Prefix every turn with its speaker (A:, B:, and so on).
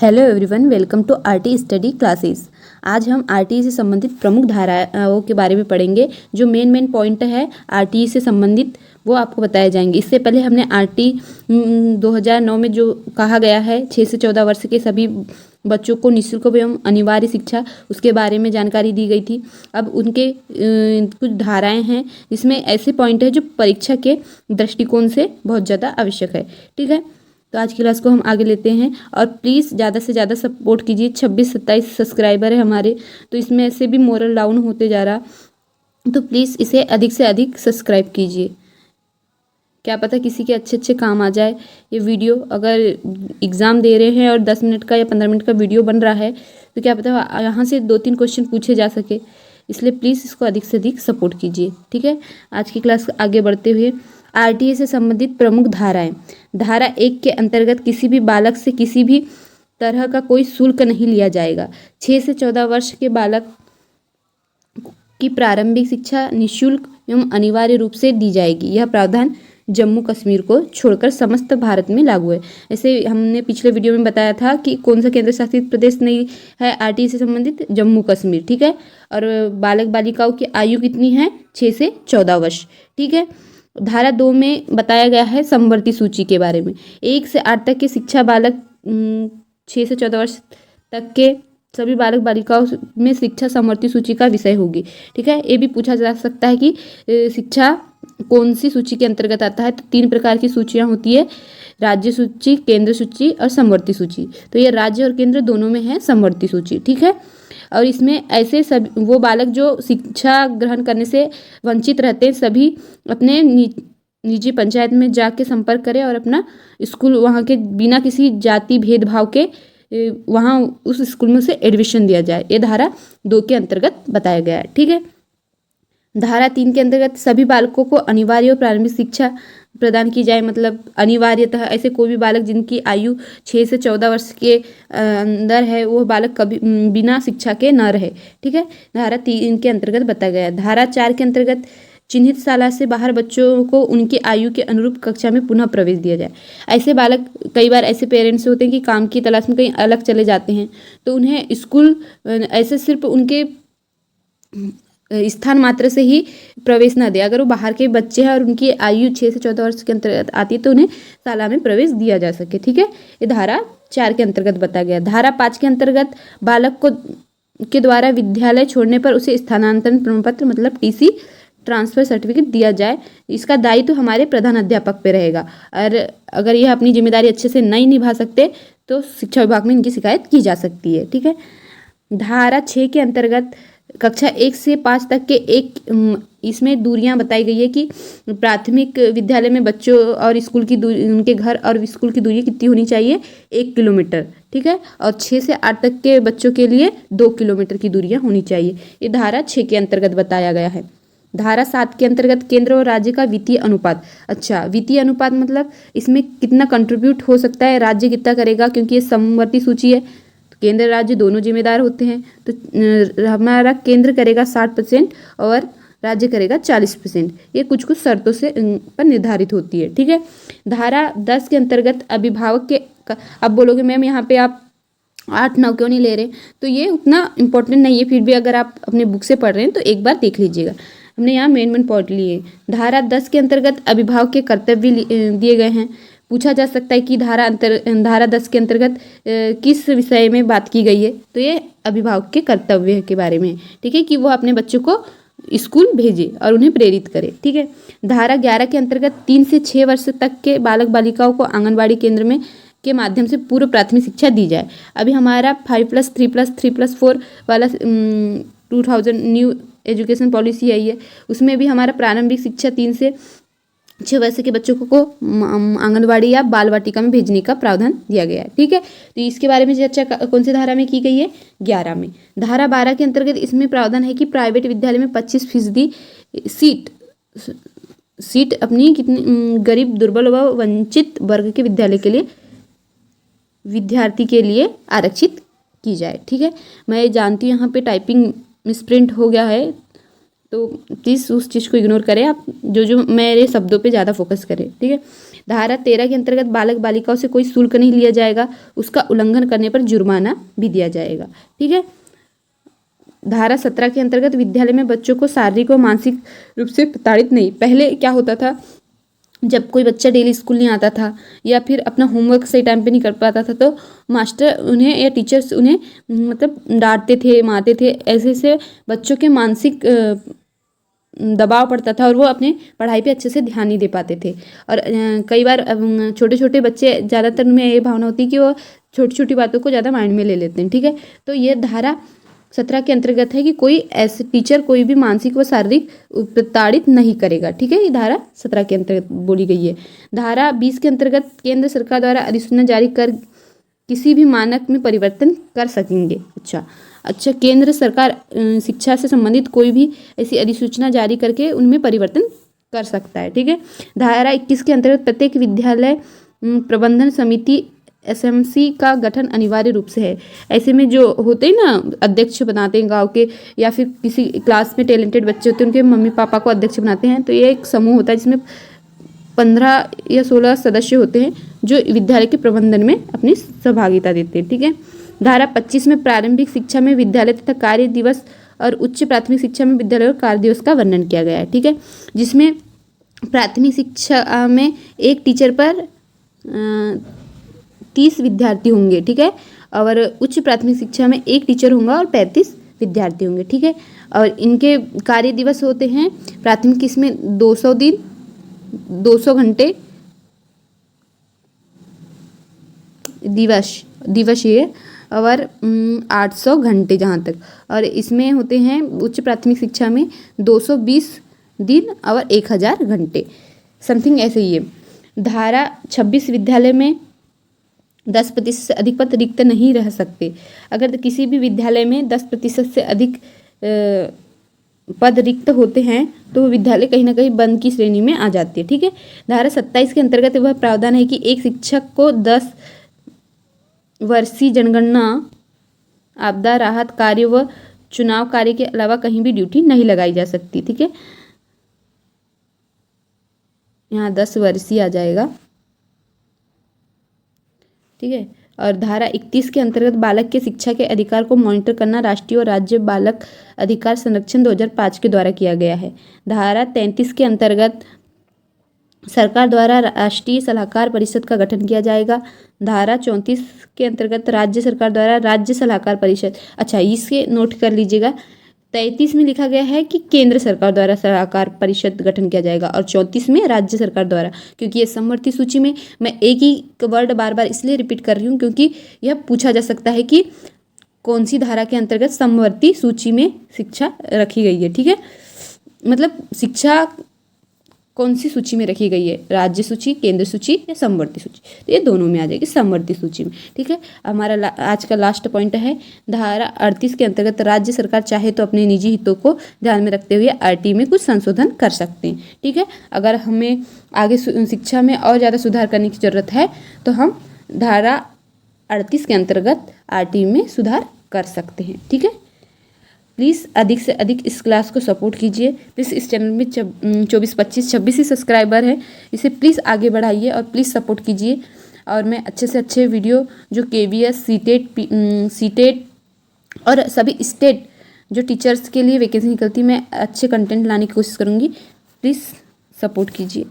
A: Hello everyone, welcome to RT study classes. आज हम RTE से संबंधित प्रमुख धाराओं के बारे में पढ़ेंगे। जो मेन पॉइंट है आरटीई से संबंधित वो आपको बताए जाएंगे। इससे पहले हमने आरटीई 2009 में जो कहा गया है 6 से 14 वर्ष के सभी बच्चों को निःशुल्क एवं अनिवार्य शिक्षा, उसके बारे में जानकारी दी गई थी। अब उनके कुछ धाराएं हैं जिसमें ऐसे पॉइंट है जो परीक्षा के दृष्टिकोण से बहुत ज़्यादा आवश्यक है। ठीक है, तो आज की क्लास को हम आगे लेते हैं और प्लीज़ ज़्यादा से ज़्यादा सपोर्ट कीजिए। 26-27 सब्सक्राइबर है हमारे, तो इसमें ऐसे भी मोरल डाउन होते जा रहा, तो प्लीज़ इसे अधिक से अधिक सब्सक्राइब कीजिए। क्या पता किसी के अच्छे काम आ जाए ये वीडियो। अगर एग्ज़ाम दे रहे हैं और 10 मिनट का या 15 मिनट का वीडियो बन रहा है तो क्या पता यहाँ से 2-3 क्वेश्चन पूछे जा सके, इसलिए प्लीज़ इसको अधिक से अधिक सपोर्ट कीजिए। ठीक है, आज की क्लास आगे बढ़ते हुए आरटीई से संबंधित प्रमुख धाराएं। धारा 1 के अंतर्गत किसी भी बालक से किसी भी तरह का कोई शुल्क नहीं लिया जाएगा। 6 से 14 वर्ष के बालक की प्रारंभिक शिक्षा निःशुल्क एवं अनिवार्य रूप से दी जाएगी। यह प्रावधान जम्मू कश्मीर को छोड़कर समस्त भारत में लागू है। ऐसे हमने पिछले वीडियो में बताया था कि कौन सा केंद्र शासित प्रदेश नहीं है आरटीई से संबंधित, जम्मू कश्मीर। ठीक है, और बालक बालिकाओं की आयु कितनी है? 6 से 14 वर्ष। ठीक है, धारा 2 में बताया गया है समवर्ती सूची के बारे में। 1 से 8 तक के शिक्षा बालक 6 से 14 वर्ष तक के सभी बालक बालिकाओं में शिक्षा समवर्ती सूची का विषय होगी। ठीक है, ये भी पूछा जा सकता है कि शिक्षा कौन सी सूची के अंतर्गत आता है। तो 3 प्रकार की सूचियां होती है, राज्य सूची, केंद्र सूची और समवर्ती सूची। तो ये राज्य और केंद्र दोनों में है समवर्ती सूची। ठीक है, और इसमें ऐसे सब वो बालक जो शिक्षा ग्रहण करने से वंचित रहते हैं सभी अपने निजी पंचायत में जाके संपर्क करें और अपना स्कूल वहाँ के बिना किसी जाति भेदभाव के वहाँ उस स्कूल में से एडमिशन दिया जाए। ये धारा 2 के अंतर्गत बताया गया है। ठीक है, धारा 3 के अंतर्गत सभी बालकों को अनिवार्य और प्रारंभिक शिक्षा प्रदान की जाए। मतलब अनिवार्यतः ऐसे कोई भी बालक जिनकी आयु 6 से 14 वर्ष के अंदर है वो बालक कभी बिना शिक्षा के न रहे। ठीक है, धारा 3 के अंतर्गत बताया गया है। धारा 4 के अंतर्गत चिन्हित शाला से बाहर बच्चों को उनकी आयु के अनुरूप कक्षा में पुनः प्रवेश दिया जाए। ऐसे बालक, कई बार ऐसे पेरेंट्स होते हैं कि काम की तलाश में कहीं अलग चले जाते हैं, तो उन्हें स्कूल ऐसे सिर्फ उनके स्थान मात्र से ही प्रवेश न दे। अगर वो बाहर के बच्चे हैं और उनकी आयु 6 से 14 वर्ष के अंतर्गत आती है तो उन्हें शाला में प्रवेश दिया जा सके। ठीक है, ये धारा 4 के अंतर्गत बताया गया। धारा 5 के अंतर्गत बालक को के द्वारा विद्यालय छोड़ने पर उसे स्थानांतरण प्रमाण पत्र मतलब टीसी, ट्रांसफर सर्टिफिकेट दिया जाए। इसका दायित्व तो हमारे प्रधान अध्यापक पे रहेगा, और अगर यह अपनी जिम्मेदारी अच्छे से नहीं निभा सकते तो शिक्षा विभाग में इनकी शिकायत की जा सकती है। ठीक है, धारा 6 के अंतर्गत कक्षा 1 से 5 तक के इसमें दूरियां बताई गई है कि प्राथमिक विद्यालय में बच्चों और स्कूल की दूरी, उनके घर और स्कूल की दूरी कितनी होनी चाहिए? 1 किलोमीटर। ठीक है, और 6 से 8 तक के बच्चों के लिए 2 किलोमीटर की दूरियां होनी चाहिए। ये धारा 6 के अंतर्गत बताया गया है। धारा 7 के अंतर्गत केंद्र और राज्य का वित्तीय अनुपात। अच्छा, वित्तीय अनुपात मतलब इसमें कितना कंट्रीब्यूट हो सकता है, राज्य कितना करेगा, क्योंकि ये समवर्ती सूची है तो केंद्र राज्य दोनों जिम्मेदार होते हैं। तो हमारा केंद्र करेगा 60% और राज्य करेगा 40%। ये कुछ शर्तों से पर निर्धारित होती है। ठीक है, धारा 10 के अंतर्गत अभिभावक के, अब बोलोगे मैम यहाँ पे आप 8-9 क्यों नहीं ले रहे, तो ये उतना इम्पोर्टेंट नहीं है, फिर भी अगर आप अपने बुक से पढ़ रहे हैं तो एक बार देख लीजिएगा। हमने यहाँ मेन पॉइंट लिए। धारा 10 के अंतर्गत अभिभावक के कर्तव्य दिए गए हैं। पूछा जा सकता है कि धारा 10 के अंतर्गत किस विषय में बात की गई है, तो ये अभिभावक के कर्तव्य के बारे में। ठीक है, कि वो अपने बच्चों को स्कूल भेजे और उन्हें प्रेरित करे। ठीक है, धारा 11 के अंतर्गत 3 से 6 वर्ष तक के बालक बालिकाओं को आंगनबाड़ी केंद्र में के माध्यम से पूर्व प्राथमिक शिक्षा दी जाए। अभी हमारा 5+3+3+4 वाला 2000 न्यू एजुकेशन पॉलिसी आई है, उसमें भी हमारा प्रारंभिक शिक्षा 3 से 6 वर्ष के बच्चों को आंगनबाड़ी या बाल वाटिका में भेजने का प्रावधान दिया गया है। ठीक है, तो इसके बारे में चर्चा कौन सी धारा में की गई है? 11 में। धारा 12 के अंतर्गत इसमें प्रावधान है कि प्राइवेट विद्यालय में 25% सीट अपनी कितनी गरीब, दुर्बल व वंचित वर्ग के विद्यालय के लिए विद्यार्थी के लिए आरक्षित की जाए। ठीक है, मैं जानती हूँ यहाँ पे टाइपिंग मिसप्रिंट हो गया है, तो प्लीज़ उस चीज़ को इग्नोर करें आप, जो मेरे शब्दों पे ज़्यादा फोकस करें, ठीक है। धारा 13 के अंतर्गत बालक बालिकाओं से कोई शुल्क नहीं लिया जाएगा, उसका उल्लंघन करने पर जुर्माना भी दिया जाएगा, ठीक है। धारा 17 के अंतर्गत विद्यालय में बच्चों को शारीरिक और मानसिक रूप से प्रताड़ित नहीं। पहले क्या होता था, जब कोई बच्चा डेली स्कूल नहीं आता था या फिर अपना होमवर्क सही टाइम पे नहीं कर पाता था, तो मास्टर उन्हें या टीचर्स उन्हें मतलब डांटते थे, मारते थे। ऐसे से बच्चों के मानसिक दबाव पड़ता था और वो अपने पढ़ाई पे अच्छे से ध्यान नहीं दे पाते थे। और कई बार छोटे छोटे बच्चे, ज़्यादातर में ये भावना होती है कि वो छोटी छोटी बातों को ज़्यादा माइंड में ले लेते हैं, ठीक है। तो ये धारा 17 के अंतर्गत है कि कोई ऐसे टीचर कोई भी मानसिक व शारीरिक प्रताड़ित नहीं करेगा, ठीक है। ये धारा 17 के अंतर्गत बोली गई है। धारा 20 के अंतर्गत केंद्र सरकार द्वारा अधिसूचना जारी कर किसी भी मानक में परिवर्तन कर सकेंगे। अच्छा, केंद्र सरकार शिक्षा से संबंधित कोई भी ऐसी अधिसूचना जारी करके उनमें परिवर्तन कर सकता है, ठीक है। धारा 21 के अंतर्गत प्रत्येक विद्यालय प्रबंधन समिति एसएमसी का गठन अनिवार्य रूप से है। ऐसे में जो होते हैं ना, अध्यक्ष बनाते हैं गांव के, या फिर किसी क्लास में टैलेंटेड बच्चे होते हैं उनके मम्मी पापा को अध्यक्ष बनाते हैं। तो ये एक समूह होता है जिसमें 15 या 16 सदस्य होते हैं जो विद्यालय के प्रबंधन में अपनी सहभागिता देते हैं, ठीक है। धारा 25 में प्रारंभिक शिक्षा में विद्यालय तथा कार्य दिवस और उच्च प्राथमिक शिक्षा में विद्यालय और कार्य दिवस का वर्णन किया गया है, ठीक है। जिसमें प्राथमिक शिक्षा में एक टीचर पर 30 विद्यार्थी होंगे, ठीक है। और उच्च प्राथमिक शिक्षा में एक टीचर होगा और 35 विद्यार्थी होंगे, ठीक है। और इनके कार्य दिवस होते हैं प्राथमिक इसमें 200 दिन, 200 घंटे दिवस ये, और 800 घंटे जहाँ तक। और इसमें होते हैं उच्च प्राथमिक शिक्षा में 220 दिन और 1000 घंटे, समथिंग ऐसे ही है। धारा 26 विद्यालय में 10% से अधिक पद रिक्त नहीं रह सकते। अगर किसी भी विद्यालय में 10% से अधिक पद रिक्त होते हैं तो वो विद्यालय कहीं ना कहीं बंद की श्रेणी में आ जाती है, ठीक है। धारा 27 के अंतर्गत वह प्रावधान है कि एक शिक्षक को 10 वर्षीय जनगणना, आपदा राहत कार्य व चुनाव कार्य के अलावा कहीं भी ड्यूटी नहीं लगाई जा सकती, ठीक है। यहाँ 10 वर्षीय आ जाएगा, ठीक है। और धारा 31 के अंतर्गत बालक के शिक्षा के अधिकार को मॉनिटर करना राष्ट्रीय और राज्य बालक अधिकार संरक्षण 2005 के द्वारा किया गया है। धारा 33 के अंतर्गत सरकार द्वारा राष्ट्रीय सलाहकार परिषद का गठन किया जाएगा। धारा 34 के अंतर्गत राज्य सरकार द्वारा राज्य सलाहकार परिषद, अच्छा इसके नोट कर लीजिएगा, 33 में लिखा गया है कि केंद्र सरकार द्वारा सलाहकार परिषद गठन किया जाएगा और 34 में राज्य सरकार द्वारा, क्योंकि ये समवर्ती सूची में मैं एक ही वर्ड बार बार इसलिए रिपीट कर रही हूँ क्योंकि यह पूछा जा सकता है कि कौन सी धारा के अंतर्गत समवर्ती सूची में शिक्षा रखी गई है, ठीक है। मतलब शिक्षा कौन सी सूची में रखी गई है, राज्य सूची, केंद्र सूची या समवर्ती सूची, तो ये दोनों में आ जाएगी समवर्ती सूची में, ठीक है। हमारा आज का लास्ट पॉइंट है धारा 38 के अंतर्गत राज्य सरकार चाहे तो अपने निजी हितों को ध्यान में रखते हुए आरटी में कुछ संशोधन कर सकते हैं, ठीक है। अगर हमें आगे शिक्षा में और ज़्यादा सुधार करने की ज़रूरत है तो हम धारा 38 के अंतर्गत आरटी में सुधार कर सकते हैं, ठीक है। प्लीज़ अधिक से अधिक इस क्लास को सपोर्ट कीजिए। प्लीज़ इस चैनल में 24, 25, 26 ही सब्सक्राइबर हैं, इसे प्लीज़ आगे बढ़ाइए और प्लीज़ सपोर्ट कीजिए। और मैं अच्छे से अच्छे वीडियो जो KVS, सीटेट और सभी स्टेट जो टीचर्स के लिए वैकेंसी निकलती, मैं अच्छे कंटेंट लाने की कोशिश करूँगी। प्लीज़ सपोर्ट कीजिए।